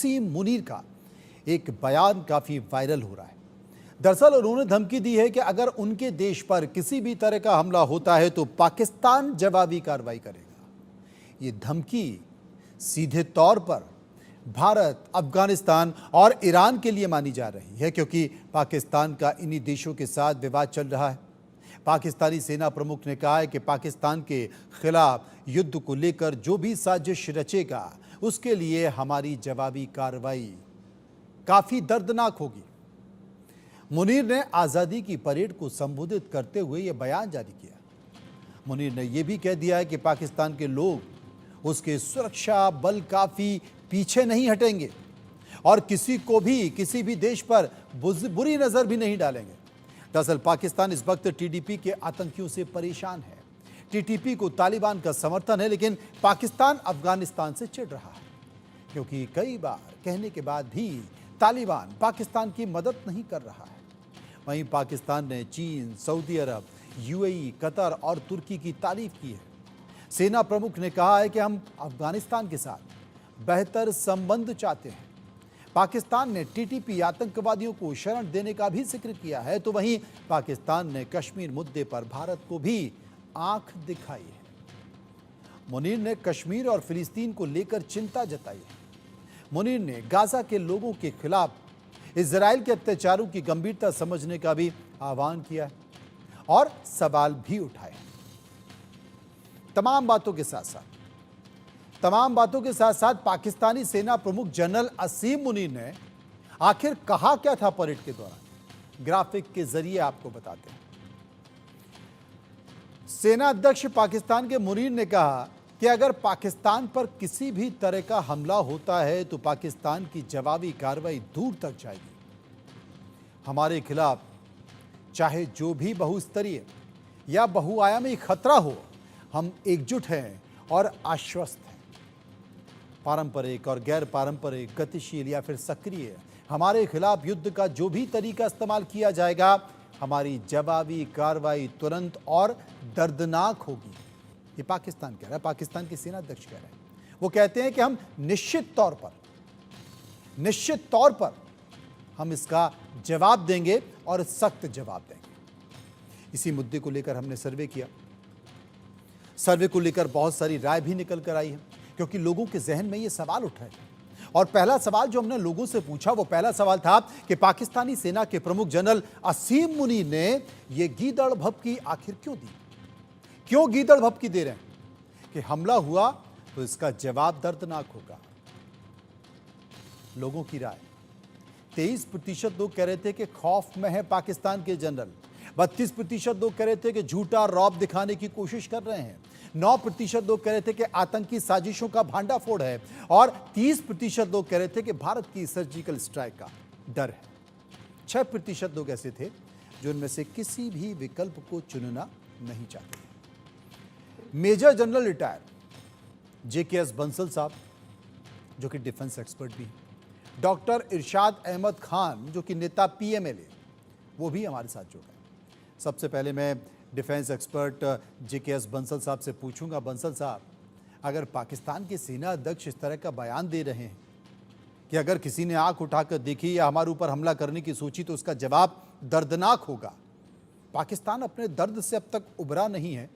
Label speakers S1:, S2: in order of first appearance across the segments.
S1: वसीम मुनीर का एक बयान काफी वायरल हो रहा है। दरअसल उन्होंने धमकी दी है कि अगर उनके देश पर किसी भी तरह का हमला होता है तो पाकिस्तान जवाबी कार्रवाई करेगा। ये धमकी सीधे तौर पर भारत, अफगानिस्तान और ईरान के लिए मानी जा रही है, क्योंकि पाकिस्तान का इन्हीं देशों के साथ विवाद चल रहा है। पाकिस्तानी सेना प्रमुख ने कहा है कि पाकिस्तान के खिलाफ युद्ध को लेकर जो भी साजिश रचेगा उसके लिए हमारी जवाबी कार्रवाई काफी दर्दनाक होगी। मुनीर ने आजादी की परेड को संबोधित करते हुए यह बयान जारी किया। मुनीर ने यह भी कह दिया है कि पाकिस्तान के लोग, उसके सुरक्षा बल काफी पीछे नहीं हटेंगे और किसी को भी किसी भी देश पर बुरी नजर भी नहीं डालेंगे। दरअसल पाकिस्तान इस वक्त टीडीपी के आतंकियों से परेशान है। टीटीपी को तालिबान का समर्थन है, लेकिन पाकिस्तान अफगानिस्तान से चिढ़ रहा है, क्योंकि कई बार कहने के बाद भी तालिबान पाकिस्तान की मदद नहीं कर रहा है। वहीं पाकिस्तान ने चीन, सऊदी अरब, यूएई, कतर और तुर्की की तारीफ की है। सेना प्रमुख ने कहा है कि हम अफगानिस्तान के साथ बेहतर संबंध चाहते हैं। पाकिस्तान ने टीटीपी आतंकवादियों को शरण देने का भी जिक्र किया है, तो वहीं पाकिस्तान ने कश्मीर मुद्दे पर भारत को भी आंख दिखाई है। मुनीर ने कश्मीर और फिलिस्तीन को लेकर चिंता जताई है। मुनीर ने गाजा के लोगों के खिलाफ इजराइल के अत्याचारों की गंभीरता समझने का भी आह्वान किया है और सवाल भी उठाए। तमाम बातों के साथ साथ पाकिस्तानी सेना प्रमुख जनरल असीम मुनीर ने आखिर कहा क्या था परेड के दौरान, ग्राफिक के जरिए आपको बताते हैं। सेना अध्यक्ष पाकिस्तान के मुनीर ने कहा कि अगर पाकिस्तान पर किसी भी तरह का हमला होता है तो पाकिस्तान की जवाबी कार्रवाई दूर तक जाएगी। हमारे खिलाफ चाहे जो भी बहुस्तरीय या बहुआयामी खतरा हो, हम एकजुट हैं और आश्वस्त हैं। पारंपरिक और गैर पारंपरिक, गतिशील या फिर सक्रिय, हमारे खिलाफ युद्ध का जो भी तरीका इस्तेमाल किया जाएगा, हमारी जवाबी कार्रवाई तुरंत और दर्दनाक होगी। ये पाकिस्तान कह रहा है, पाकिस्तान के सेना अध्यक्ष कह रहे हैं। वो कहते हैं कि हम निश्चित तौर पर हम इसका जवाब देंगे और सख्त जवाब देंगे। इसी मुद्दे को लेकर हमने सर्वे किया। सर्वे को लेकर बहुत सारी राय भी निकल कर आई है, क्योंकि लोगों के जहन में ये सवाल उठ रहे थे। और पहला सवाल जो हमने लोगों से पूछा, वो पहला सवाल था कि पाकिस्तानी सेना के प्रमुख जनरल असीम मुनीर ने ये गीदड़ भभकी आखिर क्यों दी? क्यों गीदड़ भभकी दे रहे हैं कि हमला हुआ तो इसका जवाब दर्दनाक होगा? लोगों की राय, 23% लोग कह रहे थे कि खौफ में है पाकिस्तान के जनरल, 32% लोग कह रहे थे कि झूठा रौब दिखाने की कोशिश कर रहे हैं, 9% लोग कह रहे थे कि आतंकी साजिशों का भांडाफोड़ है और 30% लोग कह रहे थे कि भारत की सर्जिकल स्ट्राइक का डर है। 6% लोग ऐसे थे जो इनमें से किसी भी विकल्प को चुनना नहीं चाहते थे। Major general retire JKS Bansal साहब, जो कि डिफेंस एक्सपर्ट भी हैं, डॉक्टर इरशाद अहमद खान, जो कि नेता पीएमएलए, वो भी हमारे साथ जुड़ गए। सबसे पहले मैं डिफेंस एक्सपर्ट जेकेएस बंसल साहब से पूछूंगा, बंसल साहब, अगर पाकिस्तान के सेना अध्यक्ष इस तरह का बयान दे रहे हैं कि अगर किसी ने आंख उठाकर देखी या हमारे ऊपर हमला करने की सोची तो उसका जवाब दर्दनाक होगा, पाकिस्तान अपने दर्द से अब तक उभरा नहीं है,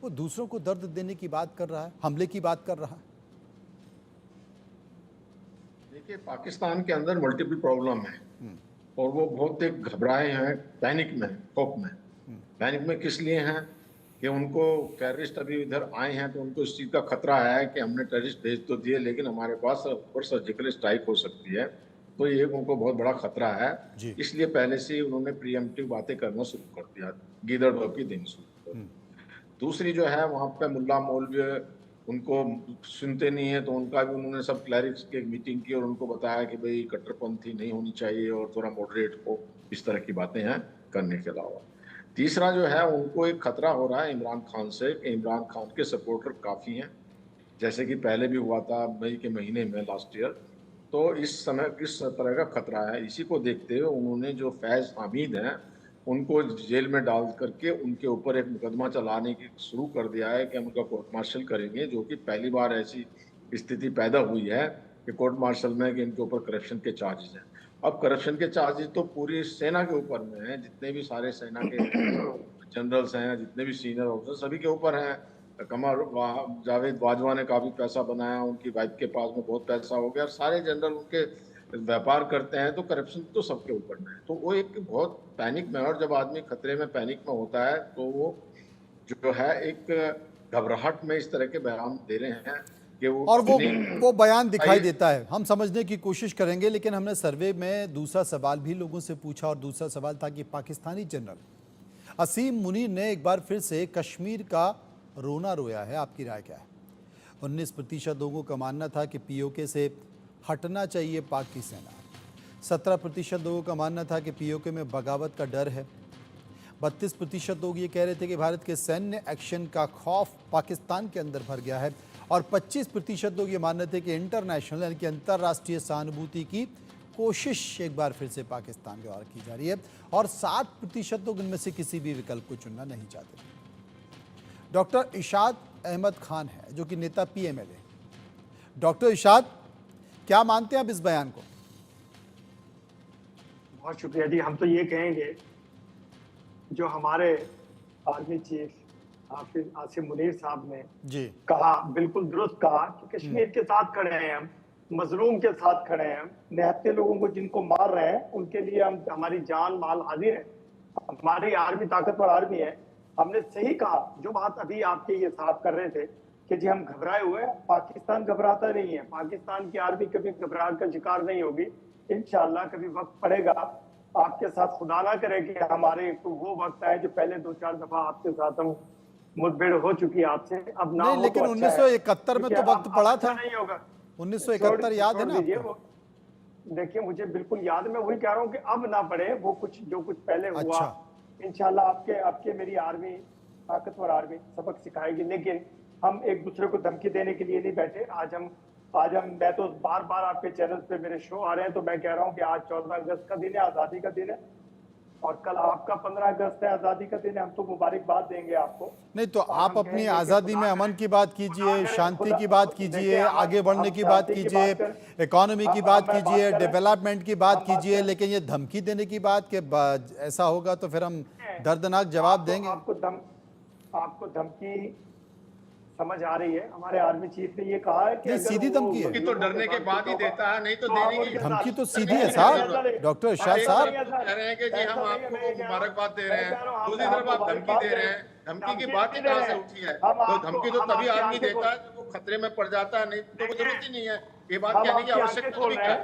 S1: वो दूसरों को दर्द देने की बात कर रहा है, हमले की बात कर रहा है।
S2: देखिए, पाकिस्तान के अंदर मल्टीपल प्रॉब्लम है और वो बहुत एक घबराए हैं, पैनिक में, खौफ में। पैनिक में किस लिए हैं कि उनको टेररिस्ट अभी इधर आए हैं तो उनको इस चीज़ का खतरा है कि हमने टेररिस्ट भेज तो दिए, लेकिन हमारे पास ऊपर सर्जिकल स्ट्राइक हो सकती है, तो ये उनको बहुत बड़ा खतरा है। इसलिए पहले से ही उन्होंने प्रीएम्प्टिव बातें करना शुरू कर दिया, गीदड़ भभकी देनी शुरू कर दी। दूसरी जो है, वहाँ पे मुल्ला मौलवी उनको सुनते नहीं है, तो उनका भी उन्होंने सब क्लैरिक्स की एक मीटिंग की और उनको बताया कि भाई कट्टरपंथी नहीं होनी चाहिए और थोड़ा मॉडरेट हो, इस तरह की बातें हैं करने के अलावा। तीसरा जो है, उनको एक खतरा हो रहा है इमरान खान से, कि इमरान खान के सपोर्टर काफ़ी हैं, जैसे कि पहले भी हुआ था मई के महीने में लास्ट ईयर। तो इस समय किस तरह का खतरा है, इसी को देखते हुए उन्होंने जो फैज़ हामिद हैं उनको जेल में डाल करके उनके ऊपर एक मुकदमा चलाने की शुरू कर दिया है कि हम उनका कोर्ट मार्शल करेंगे, जो कि पहली बार ऐसी स्थिति पैदा हुई है कि कोर्ट मार्शल में कि इनके ऊपर करप्शन के चार्जेस हैं। अब करप्शन के चार्जेस तो पूरी सेना के ऊपर में हैं, जितने भी सारे सेना के जनरल्स हैं, जितने भी सीनियर ऑफिसर, सभी के ऊपर हैं। जावेद बाजवा ने काफी पैसा बनाया, उनकी वाइफ के पास में बहुत पैसा हो गया, और सारे जनरल उनके व्यापार करते हैं, तो करप्शन तो सबके ऊपर में है। तो वो एक बहुत पैनिक में है, और जब आदमी खतरे में पैनिक में होता है तो वो जो है एक घबराहट में इस तरह के बयान दे रहे हैं कि
S1: और वो बयान दिखाई देता है। हम समझने की कोशिश करेंगे, लेकिन हमने सर्वे में दूसरा सवाल भी लोगों से पूछा, और दूसरा सवाल था कि पाकिस्तानी जनरल असीम मुनीर ने एक बार फिर से कश्मीर का रोना रोया है। आपकी राय क्या है? 19% लोगों का मानना था कि पीओके से हटना चाहिए पाक की सेना। 17% लोगों का मानना था कि पीओके में बगावत का डर है। 32% लोग ये कह रहे थे कि भारत के सैन्य एक्शन का खौफ पाकिस्तान के अंदर भर गया है, और 25% लोग ये मान रहे थे कि इंटरनेशनल यानी कि अंतर्राष्ट्रीय सहानुभूति की कोशिश एक बार फिर से पाकिस्तान द्वारा की जा रही है, और 7% लोग इनमें से किसी भी विकल्प को चुनना नहीं चाहते। डॉक्टर इशाद अहमद खान है जो कि नेता पीएमएल है। डॉक्टर इशाद, क्या मानते हैं आप इस बयान को?
S3: बहुत शुक्रिया जी। हम तो ये कहेंगे, जो हमारे आर्मी चीफ हाफिज आसिम मुनीर साहब ने
S1: जी
S3: कहा, बिल्कुल दुरुस्त कहा कि कश्मीर के साथ खड़े हैं हम, मजलूम के साथ खड़े हैं हम, निहत्थे लोगों को जिनको मार रहे हैं उनके लिए हम हमारी जान माल हाजिर है। हमारी आर्मी ताकतवर आर्मी है। हमने सही कहा जो बात अभी आपके ये साहब कर रहे थे कि जी हम घबराए हुए हैं। पाकिस्तान घबराता नहीं है, पाकिस्तान की आर्मी कभी घबराहट का शिकार नहीं होगी। इंशाल्लाह कभी वक्त पड़ेगा आपके साथ, खुदा ना करे कि हमारे तो वो वक्त आए जो पहले 2-4 दफा आपके साथ हम मुठभेड़ हो चुकी है आपसे, अब ना
S1: नहीं,
S3: हो
S1: लेकिन
S3: तो अच्छा
S1: 1971 में तो वक्त पड़ा था।
S3: नहीं होगा।
S1: 1971 याद है ना आपको?
S3: देखिए मुझे बिल्कुल याद है, मैं वही कह रहा हूँ कि अब ना पड़े वो कुछ जो कुछ पहले हुआ।
S1: अच्छा।
S3: इंशाल्लाह आपके मेरी आर्मी ताकतवर आर्मी सबक सिखाएगी, लेकिन हम एक दूसरे को धमकी देने के लिए नहीं बैठे। आज हम मैं तो बार बार आपके चैनल पे मेरे शो आ रहे हैं, तो मैं कह रहा हूँ कि आज 14 अगस्त का दिन है, आजादी का दिन है, और कल आपका 15 अगस्त है, आजादी का दिन है। हम तो मुबारकबाद देंगे आपको।
S1: नहीं तो आप अपनी आज़ादी में अमन की बात कीजिए, शांति की बात कीजिए, आगे बढ़ने की बात कीजिए, इकोनॉमी की बात कीजिए, डेवलपमेंट की बात कीजिए, लेकिन ये धमकी देने की बात कि ऐसा होगा तो फिर हम दर्दनाक जवाब देंगे।
S3: आपको धमकी समझ आ रही है? हमारे आर्मी चीफ ने ये कहा है कि
S1: सीधी धमकी है।
S2: तो डरने के बाद ही देता है, नहीं तो देने की
S1: धमकी तो सीधी है साहब। डॉक्टर इरशाद साहब
S2: कह रहे हैं कि जी हम आपको मुबारकबाद दे रहे हैं, दूसरी तरफ आप धमकी दे रहे हैं। धमकी की बात ही कहां से उठी है? तो धमकी तो तभी आदमी देता है जब वो खतरे में पड़ जाता है, नहीं तो जरूरत ही नहीं है ये बात कहने की आवश्यकता भी क्या है।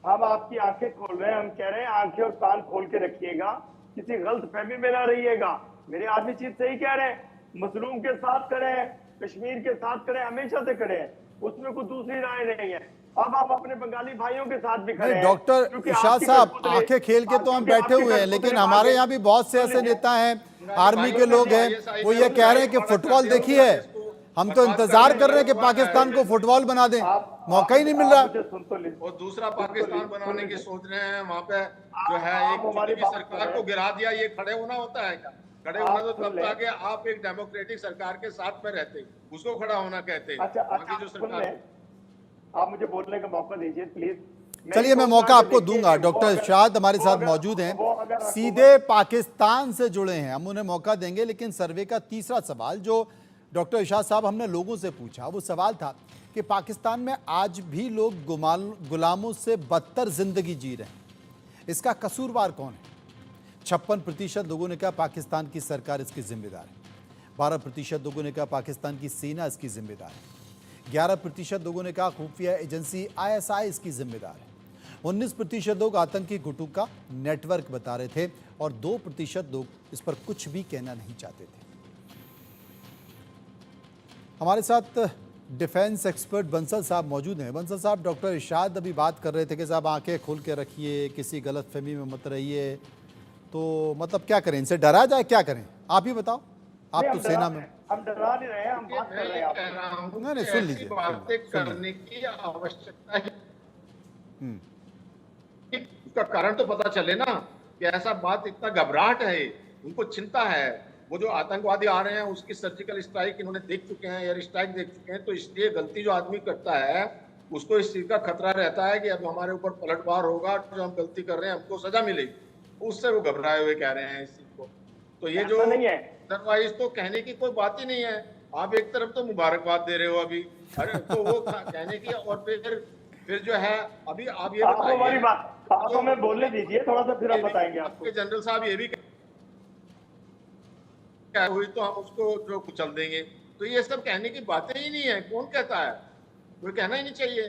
S3: हम आपकी आंखें खोल रहे हैं, हम कह रहे हैं आंखें और कान खोल के रखिएगा, किसी गलत फहमी में ना रहिएगा। मेरे आर्मी चीफ सही कह रहे हैं, मजलूम के साथ खड़े हैं, कश्मीर के साथ खड़े, हमेशा से खड़े हैं, उसमें कोई दूसरी राय नहीं है। अब आप अपने बंगाली भाइयों के साथ भी खड़े हैं।
S1: डॉक्टर इरशाद साहब, आंखें खेल के तो हम बैठे हुए हैं, लेकिन हमारे यहाँ भी बहुत से ऐसे नेता हैं, आर्मी के लोग हैं, वो ये कह रहे हैं कि फुटबॉल देखिए, हम तो इंतजार कर रहे हैं कि पाकिस्तान को फुटबॉल बना दें, मौका ही नहीं मिल रहा।
S2: और दूसरा पाकिस्तान बनाने की सोच रहे हैं, वहाँ पे जो है एक सरकार को गिरा दिया, ये खड़े होना होता है क्या? खड़े होना तो तब था कि आप एक डेमोक्रेटिक सरकार के साथ में रहते, उसको खड़ा होना कहते हैं।
S3: अच्छा, जो सरकार, आप मुझे बोलने का मौका दीजिए प्लीज।
S1: चलिए मैं मौका आपको दूंगा। डॉक्टर इरशाद हमारे साथ मौजूद हैं, सीधे पाकिस्तान से जुड़े हैं, हम उन्हें मौका देंगे। लेकिन सर्वे का तीसरा सवाल जो डॉक्टर इरशाद साहब हमने लोगों से पूछा, वो सवाल था कि पाकिस्तान में आज भी लोग गुलामों से बदतर जिंदगी जी रहे हैं, इसका कसूरवार कौन है? 56% लोगों ने कहा पाकिस्तान की सरकार इसकी जिम्मेदार है। 12% लोगों ने कहा पाकिस्तान की सेना इसकी जिम्मेदार है। 11% लोगों ने कहा खुफिया एजेंसी ISI इसकी जिम्मेदार है। 19% लोग आतंकी गुटों का नेटवर्क बता रहे थे, और 2% लोग इस पर कुछ भी कहना नहीं चाहते थे। हमारे साथ डिफेंस एक्सपर्ट बंसल साहब मौजूद हैं। बंसल साहब, डॉक्टर इरशाद अभी बात कर रहे थे कि साहब आंखें खोल के रखिए, किसी गलत फहमी में मत रहिए, तो मतलब क्या करें, इनसे डरा जाए, क्या करें? आप ही बताओ, आप तो सेना में।
S3: हम डरा नहीं रहे हैं, हम बात कर रहे हैं।
S1: नहीं, सुन लीजिए,
S2: बातें करने की आवश्यकता है, उसका कारण तो पता चले ना कि ऐसा बात, इतना घबराहट है, उनको चिंता है। वो जो आतंकवादी आ रहे हैं उसकी सर्जिकल स्ट्राइक इन्होंने देख चुके हैं, एयर स्ट्राइक देख चुके हैं, तो इसलिए गलती जो आदमी करता है उसको इस चीज का खतरा रहता है कि अब हमारे ऊपर पलटवार होगा, जो हम गलती कर रहे हैं हमको सजा मिलेगी, उससे वो घबराए हुए कह रहे हैं इस चीज को। तो ये जो
S3: ऐसा नहीं है।
S2: अदरवाइज तो कहने की कोई बात ही नहीं है। आप एक तरफ तो मुबारकबाद दे रहे हो अभी, अरे तो वो कहने की, और फिर जो है अभी आप ये
S3: आपको हमारी
S2: बताइए,
S3: बात आप हमें बोलने दीजिए थोड़ा सा, फिर हम बताएंगे आपको।
S2: आपके जनरल साहब ये भी क्या हुई तो हम उसको जो कुचल देंगे, तो ये सब कहने की बातें ही नहीं है। कौन कहता है? कोई कहना ही नहीं चाहिए।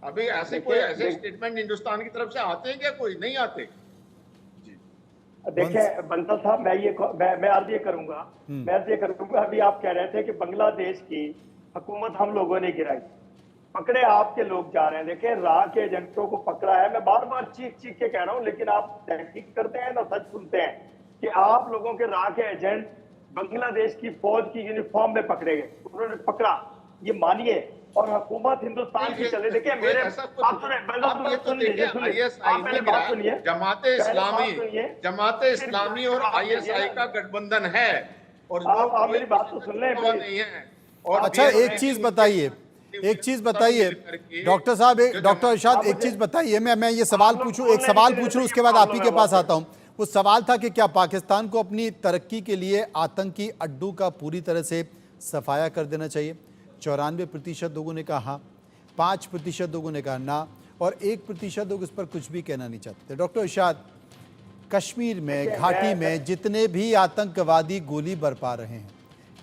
S2: अभी ऐसे कोई ऐसे स्टेटमेंट हिंदुस्तान की तरफ से आते हैं क्या? कोई नहीं आते।
S3: देखिए बंसल साहब, मैं अर्ज ये करूंगा, अभी आप कह रहे थे कि बांग्लादेश की हुकूमत हम लोगों ने गिराई, पकड़े आपके लोग जा रहे हैं। देखिए राह के एजेंटों को पकड़ा है, मैं बार बार चीख चीख के कह रहा हूं, लेकिन आप तहकीक करते हैं ना सच सुनते हैं कि आप लोगों के राह के एजेंट बांग्लादेश की फौज की यूनिफॉर्म में पकड़े गए, उन्होंने पकड़ा, ये मानिए। और हुकूमत हिंदुस्तान की चले, देखिए मेरे आप सुनिए,
S2: जमाते इस्लामी और आईएसआई का गठबंधन है, और
S3: आप मेरी बात तो सुन लें
S2: नहीं है। और
S1: अच्छा एक चीज बताइए डॉक्टर साहब, डॉक्टर इरशाद एक चीज बताइए, मैं ये सवाल पूछूं, एक सवाल पूछ लूं, उसके बाद आप ही के पास आता हूं। वो सवाल था कि क्या पाकिस्तान को अपनी तरक्की के लिए आतंकी अड्डू का पूरी तरह से सफाया कर देना चाहिए? 94% लोगों ने कहा हाँ, 5% लोगों ने कहा ना, और 1% लोग इस पर कुछ भी कहना नहीं चाहते। डॉक्टर इरशाद, कश्मीर में घाटी में जितने भी आतंकवादी गोली बरपा रहे हैं,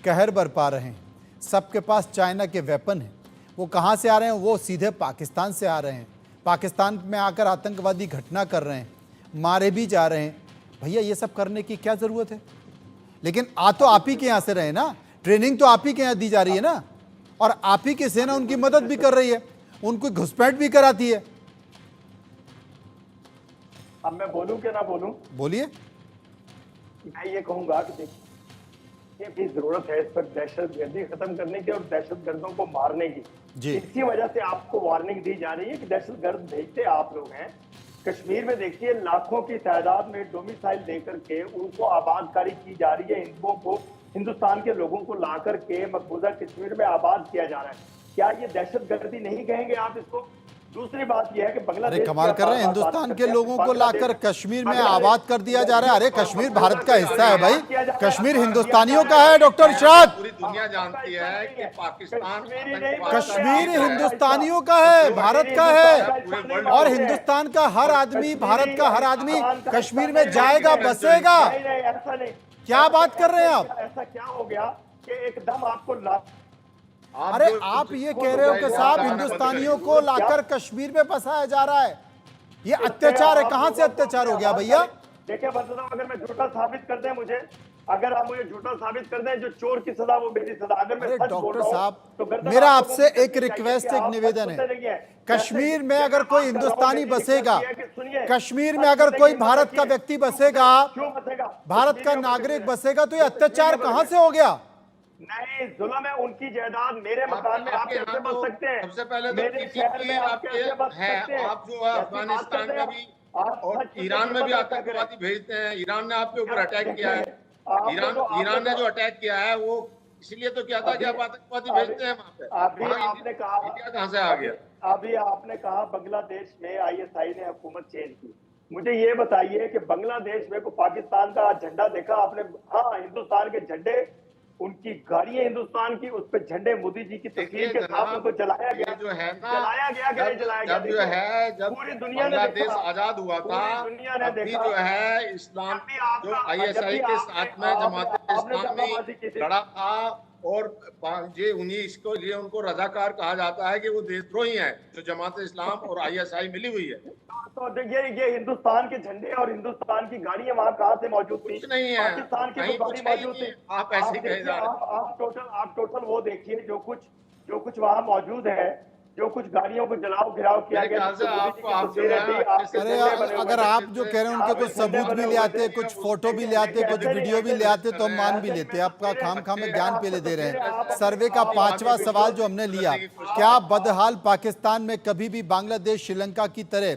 S1: कहर बरपा रहे हैं, सबके पास चाइना के वेपन हैं। वो कहाँ से आ रहे हैं? वो सीधे पाकिस्तान से आ रहे हैं। पाकिस्तान में आकर आतंकवादी घटना कर रहे हैं, मारे भी जा रहे हैं। भैया ये सब करने की क्या ज़रूरत है? लेकिन तो आप ही के यहाँ से रहे ना, ट्रेनिंग तो आप ही के यहाँ दी जा रही है ना, और आप ही की सेना उनकी मदद भी कर रही है, उनको घुसपैठ भी कराती है।
S3: अब मैं बोलूं कि ना बोलूं?
S1: बोलिए।
S3: मैं ये कहूंगा कि देखिए भी जरूरत है इस पर दहशतगर्दी खत्म करने की और दहशतगर्दों को मारने की। इसी वजह से आपको वार्निंग दी जा रही है कि दहशतगर्द भेजते आप लोग हैं। कश्मीर में देखिए लाखों की तादाद में डोमिसाइल देकर के उनको आबादकारी की जा रही है, हिंदुओं को, हिंदुस्तान के लोगों को ला करके मकबूजा कश्मीर में आबाद किया जा रहा है। क्या ये दहशतगर्दी नहीं कहेंगे आप इसको? दूसरी बात यह है कि बांग्लादेश,
S1: अरे कमाल कर रहे हैं, हिंदुस्तान के लोगों को लाकर कश्मीर में आबाद कर दिया जा रहा है। अरे कश्मीर भारत का हिस्सा है भाई, कश्मीर हिंदुस्तानियों का है। डॉक्टर इरशाद,
S2: पूरी दुनिया जानती है कि पाकिस्तान
S1: कश्मीर हिंदुस्तानियों का है, भारत का है, और हिंदुस्तान का हर आदमी, भारत का हर आदमी कश्मीर में जाएगा, बसेगा।
S3: ऐसा नहीं,
S1: क्या बात कर रहे हैं आप?
S3: ऐसा क्या हो गया कि एकदम आपको
S1: अरे आप ये कह रहे हो कि साहब हिंदुस्तानियों को लाकर कश्मीर में बसाया जा रहा है, ये अत्याचार है। कहां से अत्याचार हो गया भैया?
S3: देखिए बता दूं, अगर मैं झूठा साबित कर दें मुझे, अगर आप मुझे झूठा साबित कर दें, जो चोर की सजा वो मेरी सजा। अगर मैं सच बोल रहा हूं
S1: साहब
S3: तो
S1: मेरा आपसे एक रिक्वेस्ट, एक निवेदन है, कश्मीर में अगर कोई हिंदुस्तानी बसेगा, कश्मीर में अगर कोई भारत का व्यक्ति बसेगा, भारत का नागरिक बसेगा, तो ये अत्याचार कहां से हो गया?
S3: नहीं, जुल्म है, उनकी जायदाद मेरे मकान में आप कैसे बच सकते हैं?
S2: सबसे पहले तो
S3: मेरे शहर में आप कैसे बच सकते हैं?
S2: आप जो है अफगानिस्तान में भी और ईरान में भी आतंकवादी भेजते हैं। ईरान ने आपके ऊपर अटैक किया है, ईरान ने जो अटैक किया है वो इसलिए तो किया था कि आप आतंकवादी भेजते हैं वहां पे।
S3: आपने कहा
S2: इंडिया कहां से आ गया?
S3: अभी आपने कहा बांग्लादेश में आईएसआई ने हुकूमत चेंज की। मुझे ये बताइए कि बांग्लादेश में को पाकिस्तान का झंडा देखा आपने? हाँ, हिंदुस्तान के झंडे, उनकी गाड़ियां हिंदुस्तान की, उस पर झंडे मोदी जी की तस्वीर के साथ उनको जलाया गया,
S2: जो है ना,
S3: जलाया गया
S2: जब जो है, जब
S3: पूरी दुनिया ने
S2: बांग्लादेश आजाद हुआ था, अभी जो है इस्लाम जो आईएसआई के साथ में जमात इस्लामी लड़ा था, और ये उन्हीं इसको लिए उनको रजाकार कहा जाता है कि वो देशद्रोही हैं, जो जमात इस्लाम और आईएसआई मिली हुई है।
S3: तो देखिए ये हिंदुस्तान के झंडे और हिंदुस्तान की गाड़ियां वहां कहां से मौजूद थी?
S2: कुछ नहीं है,
S3: पाकिस्तान की तो गाड़ी मौजूद थी।
S2: आप ऐसे कहे जा रहे हैं।
S3: आप टोटल वो देखिए जो कुछ वहां मौजूद है, जो कुछ गाड़ियों को जलाओ गिराव किया गया।
S1: अरे अगर आप जो कह रहे हैं उनके कुछ सबूत भी ले आते, कुछ फोटो भी ले आते, कुछ वीडियो भी ले आते, तो हम मान भी लेते। आपका खाम में ज्ञान पहले दे रहे हैं। सर्वे का 5वां सवाल जो हमने लिया, क्या बदहाल पाकिस्तान में कभी भी बांग्लादेश श्रीलंका की तरह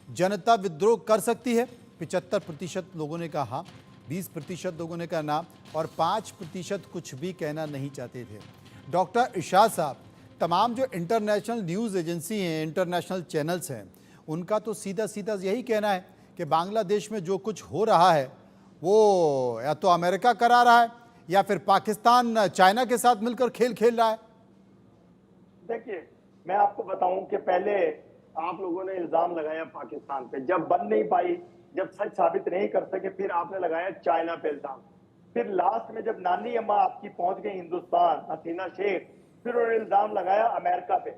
S1: जनता विद्रोह कर सकती है? 75% लोगों ने कहा हाँ, 20% लोगों ने कहा ना, और 5% कुछ भी कहना नहीं चाहते थे। डॉक्टर इरशाद साहब, तमाम जो इंटरनेशनल न्यूज़ एजेंसी हैं, इंटरनेशनल चैनल्स हैं, उनका तो सीधा सीधा यही कहना है कि बांग्लादेश में जो कुछ हो रहा है वो या तो अमेरिका करा रहा है या फिर पाकिस्तान चाइना के साथ मिलकर खेल खेल रहा है।
S3: देखिए, मैं आपको बताऊं कि पहले आप लोगों ने इल्जाम लगाया पाकिस्तान पे, जब बन नहीं पाई, जब सच साबित नहीं कर सके, फिर आपने लगाया चाइना पे इल्जाम। फिर लास्ट में जब नानी अम्मा आपकी पहुंच गई हिंदुस्तान, हसीना शेख, फिर उन्होंने इल्जाम लगाया अमेरिका पे।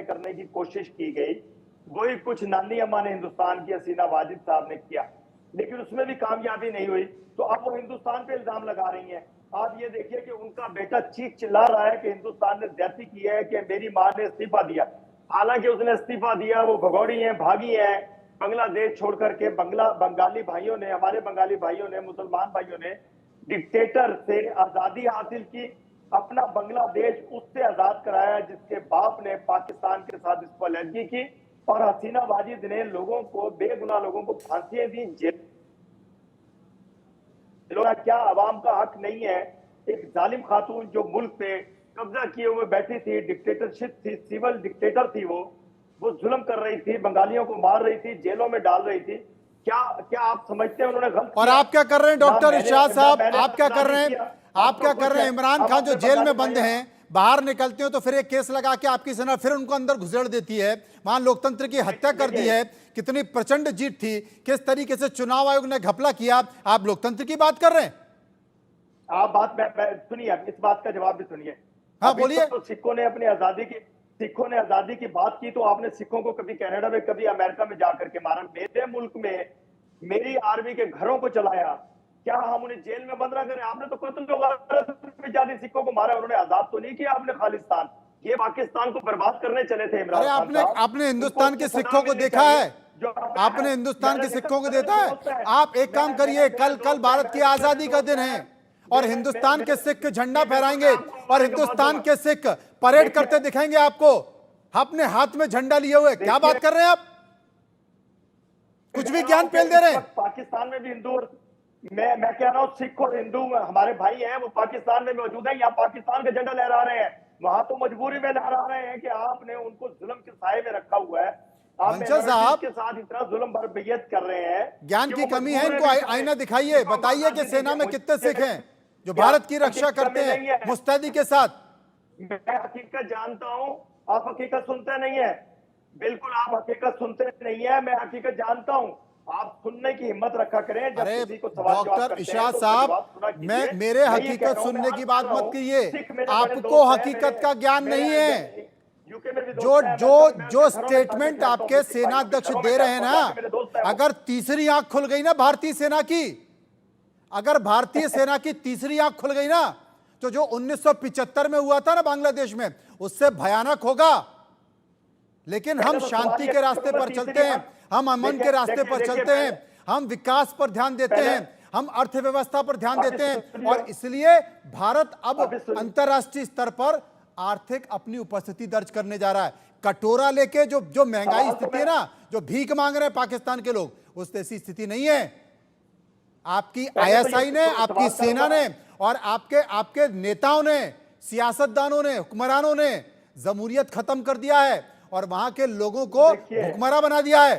S3: करने की कोशिश की गई, वही कुछ नानी अम्मा ने हिंदुस्तान की हसीना वाजिद साहब ने किया, लेकिन उसमें भी कामयाबी नहीं हुई। तो अब वो हिंदुस्तान पे इल्जाम लगा रही हैं। आप ये देखिए कि उनका बेटा चीख चिल्ला रहा है कि हिंदुस्तान ने ज्यादती की है, कि मेरी मां ने इस्तीफा दिया। हालांकि उसने इस्तीफा दिया, वो भगौड़ी है, भागी है बांग्लादेश छोड़ करके। बंगाली भाइयों ने, हमारे बंगाली भाइयों ने, मुसलमान भाइयों ने डिक्टेटर से आजादी हासिल की, अपना बांग्लादेश उससे आजाद कराया जिसके बाप ने पाकिस्तान के साथ इसको अलहदगी की, और हसीना वाजिद ने लोगों को, बेगुनाह लोगों को फांसियां दी, जेल। क्या अवाम का हक नहीं है? एक जालिम खातून जो मुल्क पे कब्जा किए हुए बैठी थी, डिक्टेटरशिप थी, सिविल डिक्टेटर थी, वो जुल्म कर रही थी, बंगालियों को मार रही थी, जेलों में डाल रही थी। क्या आप समझते हैं उन्होंने गलत
S1: और
S3: किया?
S1: आप क्या कर रहे हैं डॉक्टर इरशाद साहब?
S3: मैंने
S1: आप क्या कर रहे हैं?
S3: किया।
S1: आप क्या कर रहे हैं? इमरान खान जो जेल में बंद
S3: हैं,
S1: हैं, बाहर निकलते हो तो फिर एक केस लगा के आपकी सेना फिर उनको अंदर घुसेड़ देती है। वहां लोकतंत्र की हत्या कर दी है। कितनी प्रचंड जीत थी, किस तरीके से चुनाव आयोग ने घपला किया। आप लोकतंत्र की बात कर रहे हैं?
S3: आप बात सुनिए, इस बात का जवाब भी सुनिए।
S1: हाँ,
S3: अभी
S1: बोलिए।
S3: तो सिखों ने आजादी की बात की, तो आपने सिखों को कभी कनाडा में, कभी अमेरिका में जाकर के मारा। मेरे मुल्क में मेरी आर्मी के घरों को चलाया, क्या हम उन्हें जेल में बंद ना करें? आपने तो कत्ल जाती सिखों को मारा, उन्होंने आजाद तो नहीं किया आपने खालिस्तान। ये पाकिस्तान को बर्बाद करने चले थे इमरान
S1: अरे
S3: खान साहब।
S1: आपने हिंदुस्तान के
S3: उनको
S1: सिखों को
S3: मिलनी
S1: देखा
S3: चाहिए,
S1: है?
S3: जो
S1: आपने हिंदुस्तान के सिखों को देखा
S3: दोस्त
S1: है? आप एक काम करिए, कल भारत की आजादी का दिन है और हिंदुस्तान के सिख झंडा फहराएंगे और हिंदुस्तान के सिख परेड करते दिखाएंगे आपको, अपने हाथ में झंडा लिए हुए। क्या बात कर रहे हैं आप? कुछ भी ज्ञान पेल दे रहे हैं।
S3: पाकिस्तान में भी हिंदू, मैं कह रहा हूँ सिख और हिंदू हमारे भाई हैं, वो पाकिस्तान में मौजूद है, यहाँ पाकिस्तान का झंडा लहरा रहे हैं, वहां तो मजबूरी में लहरा रहे हैं कि आपने उनको जुल्म के साए में रखा हुआ है। आप
S1: मंशा साहब
S3: के साथ इतना जुल्म बरबैयत कर रहे हैं,
S1: ज्ञान की कमी है, इनको आईना दिखाइए, बताइए कि सेना में कितने सिख हैं जो भारत की रक्षा करते हैं मुस्तैदी के साथ।
S3: मैं हकीकत जानता हूं, आप हकीकत सुनते नहीं है। बिल्कुल आप हकीकत सुनते नहीं है, मैं हकीकत जानता हूं। आप सुनने की हिम्मत रखा करें। जब
S1: अरे
S3: किसी को सवाल जवाब
S1: डॉक्टर
S3: करते हैं
S1: इरशाद
S3: तो उसका
S1: साहब,
S3: जवाब सुना कीजिए।
S1: मेरे
S3: मैं ये कह
S1: हकीकत
S3: रहा हूं,
S1: सुनने
S3: मैं
S1: की बात
S3: आज कर
S1: मत
S3: रहा
S1: कीजिए।
S3: हूं, सिख मेरे बड़े
S1: आपको
S3: दोस्त हैं,
S1: हकीकत का ज्ञान नहीं है।
S3: यूके में भी दोस्त
S1: जो
S3: हैं,
S1: जो
S3: मैं
S1: जो
S3: घरों में
S1: स्टेटमेंट
S3: रहता हूं,
S1: आपके
S3: सिख
S1: सेना
S3: भाइयों के
S1: अध्यक्ष
S3: घरों
S1: दे
S3: में
S1: रहे हैं
S3: रहता हूं, मेरे दोस्त
S1: ना,
S3: हैं वो।
S1: अगर तीसरी आंख खुल गई ना भारतीय सेना की, अगर भारतीय सेना की तीसरी आंख खुल गई ना, तो जो 1975 में हुआ था ना बांग्लादेश में, उससे भयानक होगा। लेकिन हम शांति के रास्ते पर चलते हैं, हम अमन के रास्ते पर चलते हैं, हम विकास पर ध्यान देते हैं, हम अर्थव्यवस्था पर ध्यान देते हैं, और इसलिए भारत अब अंतर्राष्ट्रीय स्तर पर आर्थिक अपनी उपस्थिति दर्ज करने जा रहा है। कटोरा लेके जो महंगाई स्थिति है ना, जो भीख मांग रहे हैं पाकिस्तान के लोग, उस जैसी स्थिति नहीं है। आपकी आईएसआई ने, आपकी सेना ने और आपके नेताओं ने, सियासतदानों ने, हुक्मरानों ने जमहूरियत खत्म कर दिया है और वहां के लोगों को भुखमरा बना दिया है।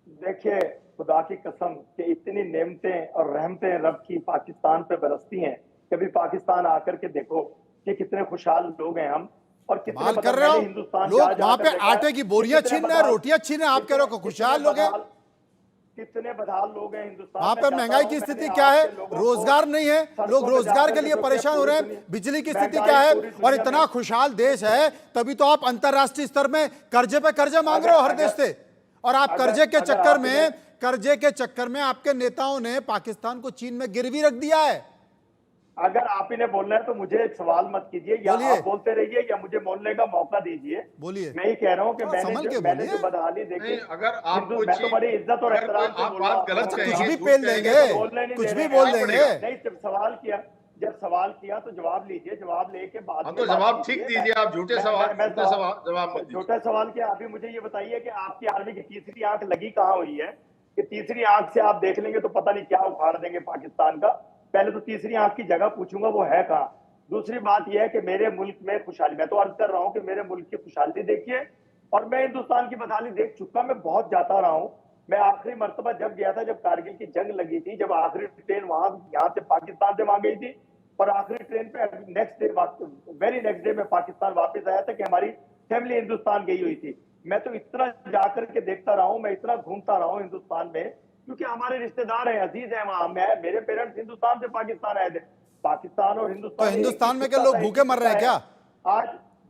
S3: देखिए, खुदा की कसम कि इतनी नेमतें और रहमतें रब की पाकिस्तान पे बरसती हैं, कभी पाकिस्तान आकर के देखो कि कितने खुशहाल लोग हैं हम, और कितने
S1: माल कर रहे हो।
S3: हिंदुस्तान
S1: लोग वहां पे आटे की बोरियां छीन रहे हैं, रोटियां छीन रहे हैं, आप कह रहे हो खुशहाल लोग हैं।
S3: कितने बदहाल लोग हैं हिंदुस्तान
S1: वहां
S3: में।
S1: पे महंगाई की स्थिति क्या है? रोजगार नहीं है, लोग रोजगार के लिए परेशान हो रहे हैं। बिजली की स्थिति क्या है? और इतना खुशहाल देश है, तभी तो आप अंतरराष्ट्रीय स्तर में कर्जे पे कर्जे मांग रहे हो हर देश से। और आप कर्जे के चक्कर में आपके नेताओं ने पाकिस्तान को चीन में गिरवी रख दिया है।
S3: अगर आप इन्हें बोलना है तो मुझे एक सवाल मत कीजिए, या आप बोलते रहिए या मुझे बोलने का मौका दीजिए।
S1: बोलिए।
S3: मैं ही कह रहा हूँ कि मैंने जो बदहाली देखी,
S2: अगर आप
S3: मैं तो बड़ी इज्जत और एहतराम से बोल रहा हूं।
S1: कुछ भी पेल देंगे, कुछ भी बोल देंगे।
S3: नहीं, जब सवाल किया तो जवाब लीजिए, जवाब लेके बाद में
S2: तो जवाब ठीक दीजिए। आप झूठे सवाल जवाब मत दीजिए।
S3: छोटा सवाल किया। अभी मुझे ये बताइए कि आपकी आर्मी की तीसरी आंख लगी कहाँ हुई है कि तीसरी आंख से आप देख लेंगे तो पता नहीं क्या उखाड़ देंगे पाकिस्तान का। पहले तो तीसरी आंख की जगह पूछूंगा वो है कहाँ। दूसरी बात यह है कि मेरे मुल्क में खुशहाली, मैं तो अर्ज कर रहा हूं कि मेरे मुल्क की खुशहाली देखिए, और मैं हिंदुस्तान की बदहाली देख चुका, मैं बहुत जाता रहा हूं। मैं आखिरी मर्तबा जब गया था, जब कारगिल की जंग लगी थी, जब आखिरी ट्रेन वहां यहाँ से पाकिस्तान से वहां गई थी, और आखिरी ट्रेन पे next day, very next day में पाकिस्तान वापस आया था कि हमारी फैमिली हिंदुस्तान गई हुई थी। मैं तो इतना जाकर के देखता रहा हूं, मैं इतना घूमता रहा हूं हिंदुस्तान में, क्योंकि हमारे रिश्तेदार हैं, अजीज हैं वहां। मैं, मेरे पेरेंट्स हिंदुस्तान से पाकिस्तान आए थे। पाकिस्तान और
S1: तो
S3: हिंदुस्तान,
S1: हिंदुस्तान में क्या लोग भूखे मर रहे हैं क्या?
S3: आज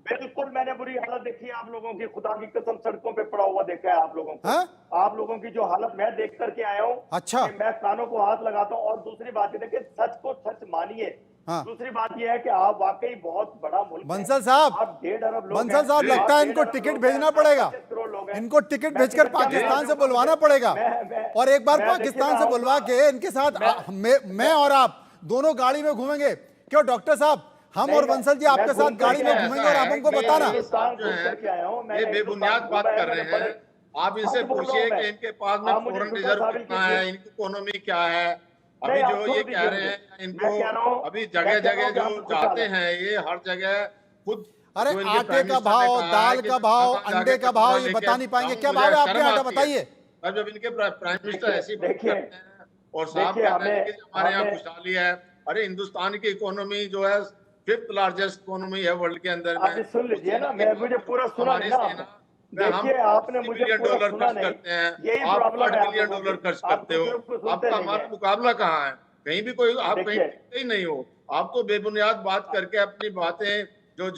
S3: बिल्कुल मैंने बुरी हालत देखी है आप लोगों की, खुदा की कसम सड़कों पे पड़ा हुआ देखा है आप लोगों को।
S1: हाँ?
S3: आप लोगों की जो हालत मैं देख करके आया हूँ,
S1: अच्छा।
S3: कि मैं कानों को हाथ लगाता हूँ। और दूसरी बात ये है कि सच को सच मानिए।
S1: हाँ।
S3: दूसरी बात यह है कि आप वाकई बहुत बड़ा मुल्क है।
S1: बंसल साहब,
S3: आप 1.5 अरब लोग
S1: बंसल
S3: हैं।
S1: साहब, लगता है
S3: आप
S1: इनको
S3: 1.5 अरब
S1: टिकट
S3: लोग
S1: भेजना
S3: हैं,
S1: पड़ेगा।
S3: 25 करोड़ लोग हैं।
S1: इनको टिकट
S3: मैं
S1: भेजकर
S3: टिकट क्या
S1: पाकिस्तान से
S3: भेजूंगा?
S1: बुलवाना पड़ेगा।
S3: मैं-
S1: और एक बार
S3: मैं
S1: पाकिस्तान
S3: देखिए
S1: से
S3: मैं
S1: बुलवा
S3: आऊंगा।
S1: के इनके साथ मैं और आप दोनों गाड़ी में घूमेंगे। क्यों डॉक्टर साहब, हम
S3: नहीं,
S1: और बंसल जी आपके
S3: मैं
S1: साथ
S3: घूम
S1: गाड़ी
S3: करके
S1: में
S3: आया
S1: घूमेंगे और आप हमको बताना।
S2: ये साहब जो
S3: घूम करके आया हूं,
S2: है
S3: मैंने
S2: ये
S3: हिंदुस्तान
S2: बेबुनियाद
S3: घूमा
S2: बात
S3: है,
S2: कर
S3: मैंने
S2: रहे हैं। आप इनसे
S3: सच बोल रहा
S2: पूछिए
S3: हूं मैं।
S2: कि इनके पास में
S3: आप मुझे
S2: फॉरेन
S3: शुक्र
S2: रिजर्व
S3: साबित
S2: कितना
S3: कीजिए।
S2: है, इनकी इकोनॉमी क्या है।
S3: नहीं,
S2: अभी
S3: आप
S2: जो
S3: छोड़
S2: ये
S3: दीजिए
S2: कह रहे
S3: मुझे।
S2: हैं इनको,
S3: मैं कह रहा हूं,
S2: अभी
S3: मैं
S2: जगह
S3: कह रहा
S2: जगह
S3: हूं कि
S2: जो
S3: हम खुशहाल
S2: जाते
S3: हैं।
S2: हैं ये हर जगह खुद
S1: अरे
S2: जो इनके
S1: आटे
S2: प्राइम
S1: का
S2: मिनिस्टर ने
S1: भाव,
S2: कहा है
S1: दाल
S2: कि
S1: का
S2: मैं
S1: भाव,
S2: वहां
S1: अंडे
S2: जाके
S1: का भाव
S2: कटोरा
S1: ये
S2: लेके
S1: बता नहीं पाएंगे।
S2: आऊं,
S1: क्या
S2: मुझे
S1: भाव है आपके
S2: शर्म
S1: आटा,
S2: आती है।
S1: बताइए।
S2: तब जब इनके प्राइम मिनिस्टर ऐसी बात
S3: देखिए,
S2: करते हैं और साहब
S3: देखिए,
S2: कहते हैं कि हमारे यहाँ
S3: हमें
S2: खुशहाली है। अरे हिंदुस्तान की इकोनॉमी जो है 5th लार्जेस्ट इकोनॉमी है वर्ल्ड के अंदर में।
S3: अभी सुन
S2: वो
S3: लीजिए
S2: चीन
S3: ना,
S2: के
S3: मैं,
S2: बाद
S3: मुझे
S2: में
S3: पूरा सुना नहीं
S2: हमारी
S3: ना
S2: सेना
S3: आपने।
S2: में हम
S3: देखिए, आपने
S2: 80
S3: मुझे
S2: बिलियन
S3: पूरा
S2: डॉलर
S3: सुना
S2: खर्च
S3: नहीं।
S2: करते हैं,
S3: यही
S2: आप
S3: प्रॉब्लम
S2: 8
S3: है आप
S2: बिलियन
S3: लोगों
S2: डॉलर
S3: की,
S2: खर्च
S3: आप
S2: करते हो।
S3: दूसरों को सुनते
S2: आपका
S3: नहीं
S2: हमारा
S3: है।
S2: मुकाबला कहाँ है? कहीं भी कोई, आप कहीं
S3: देखिए,
S2: टिकते ही नहीं हो। आप तो बेबुनियाद बात करके अपनी बातें, जो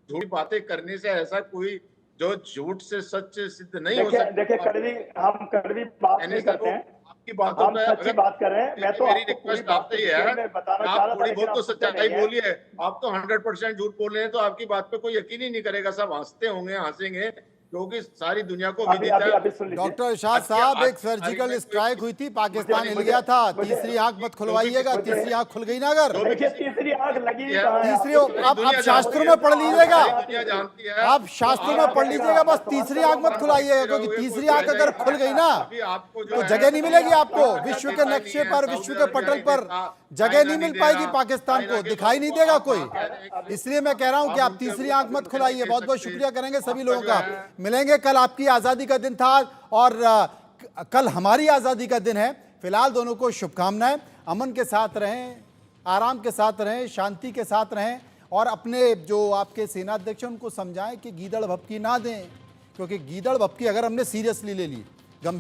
S2: झूठी बातें करने से ऐसा कोई जो झूठ से सच सिद्ध नहीं हो
S3: देखिए,
S2: सकता।
S3: देखिए, कड़वी, हम कड़वी बात
S2: कहने
S3: नहीं
S2: से
S3: करते
S2: तो
S3: हैं,
S2: आपकी बातों
S3: हम
S2: पे
S3: सच्ची
S2: अगर,
S3: बात कर रहे हैं। मैं
S2: देखिए
S3: तो
S2: मेरी
S3: आपको पूरी
S2: रिक्वेस्ट
S3: बात
S2: आपसे
S3: तो
S2: ये
S3: डिटेल
S2: है
S3: में बताना
S2: कि
S3: चाह
S2: आप
S3: रहा था,
S2: थोड़ी
S3: लेकिन
S2: बहुत तो
S3: आप सुनते
S2: सच्चाई
S3: नहीं है।
S2: बोलिए। आप तो 100% झूठ बोल रहे हैं, तो आपकी बात पे कोई यकीन ही नहीं करेगा, सब हंसते होंगे, हंसेंगे, क्योंकि सारी दुनिया को
S3: अभी
S2: विदित
S3: अभी
S2: है।
S3: अभी सुन लीजिए।
S1: डॉक्टर इरशाद
S2: आज
S1: साहब, एक
S2: की तारीख
S1: सर्जिकल
S2: में कोई
S1: स्ट्राइक हुई थी, पाकिस्तान हिल गया था। तीसरी आंख मत खुलवाइएगा, तीसरी आंख खुल गई ना अगर।
S2: जो भी
S3: देखिए,
S2: किसी
S3: तीसरी आंख लगी
S2: है
S3: कहाँ है
S1: तीसरी,
S3: आपको?
S2: पूरी
S1: आप
S2: दुनिया
S1: शास्त्रों
S2: जानती
S1: में
S2: है,
S1: पढ़ लीजिएगा।
S2: सारी दुनिया जानती है।
S1: आप
S2: तो
S1: शास्त्रों
S2: आप
S1: में पढ़ लीजिएगा, बस
S3: तो
S1: तीसरी
S3: चलो,
S1: आंख मत
S3: बात
S1: खुलाइएगा,
S2: करते
S1: क्योंकि
S2: रहोगे, कोई
S1: तीसरी
S2: कोई
S1: आंख
S2: ऐसा
S1: अगर
S2: ही
S1: खुल गई ना
S2: अभी आपको जो
S1: तो
S2: है
S1: जगह नहीं मिलेगी आपको
S2: आपका
S1: विश्व के
S2: देता ही
S1: नक्शे
S2: नहीं है,
S1: पर,
S2: सऊदी
S1: विश्व के
S2: अरबिया
S1: पटल
S2: नहीं
S1: पर
S2: देता,
S1: जगह
S2: चाइना
S1: नहीं मिल
S2: दे
S1: पाएगी
S2: रहा,
S1: पाकिस्तान
S2: चाइना
S1: को,
S2: के
S1: दिखाई
S2: लोगों
S1: नहीं
S2: को
S1: देगा
S2: आप
S1: कोई।
S2: वहां कह रहे हैं कि
S1: इसलिए मैं कह रहा हूं कि आप
S2: उनके
S1: तीसरी
S2: ऊपर
S1: आंख मत
S2: जुल्म
S1: खुलाइए।
S2: नहीं
S1: बहुत बहुत
S2: सकते।
S1: शुक्रिया करेंगे सभी
S2: आपका
S1: लोगों
S2: जो
S1: का।
S2: है
S1: मिलेंगे कल, आपकी आजादी का दिन था और कल हमारी आजादी का दिन है। फिलहाल दोनों को शुभकामनाएं। अमन के साथ रहें, आराम के साथ रहें, शांति के साथ रहें, और अपने जो आपके सेनाध्यक्ष हैं उनको समझाएं कि गीदड़ भपकी ना दें, क्योंकि गीदड़ भपकी अगर हमने सीरियसली ले ली, गंभीर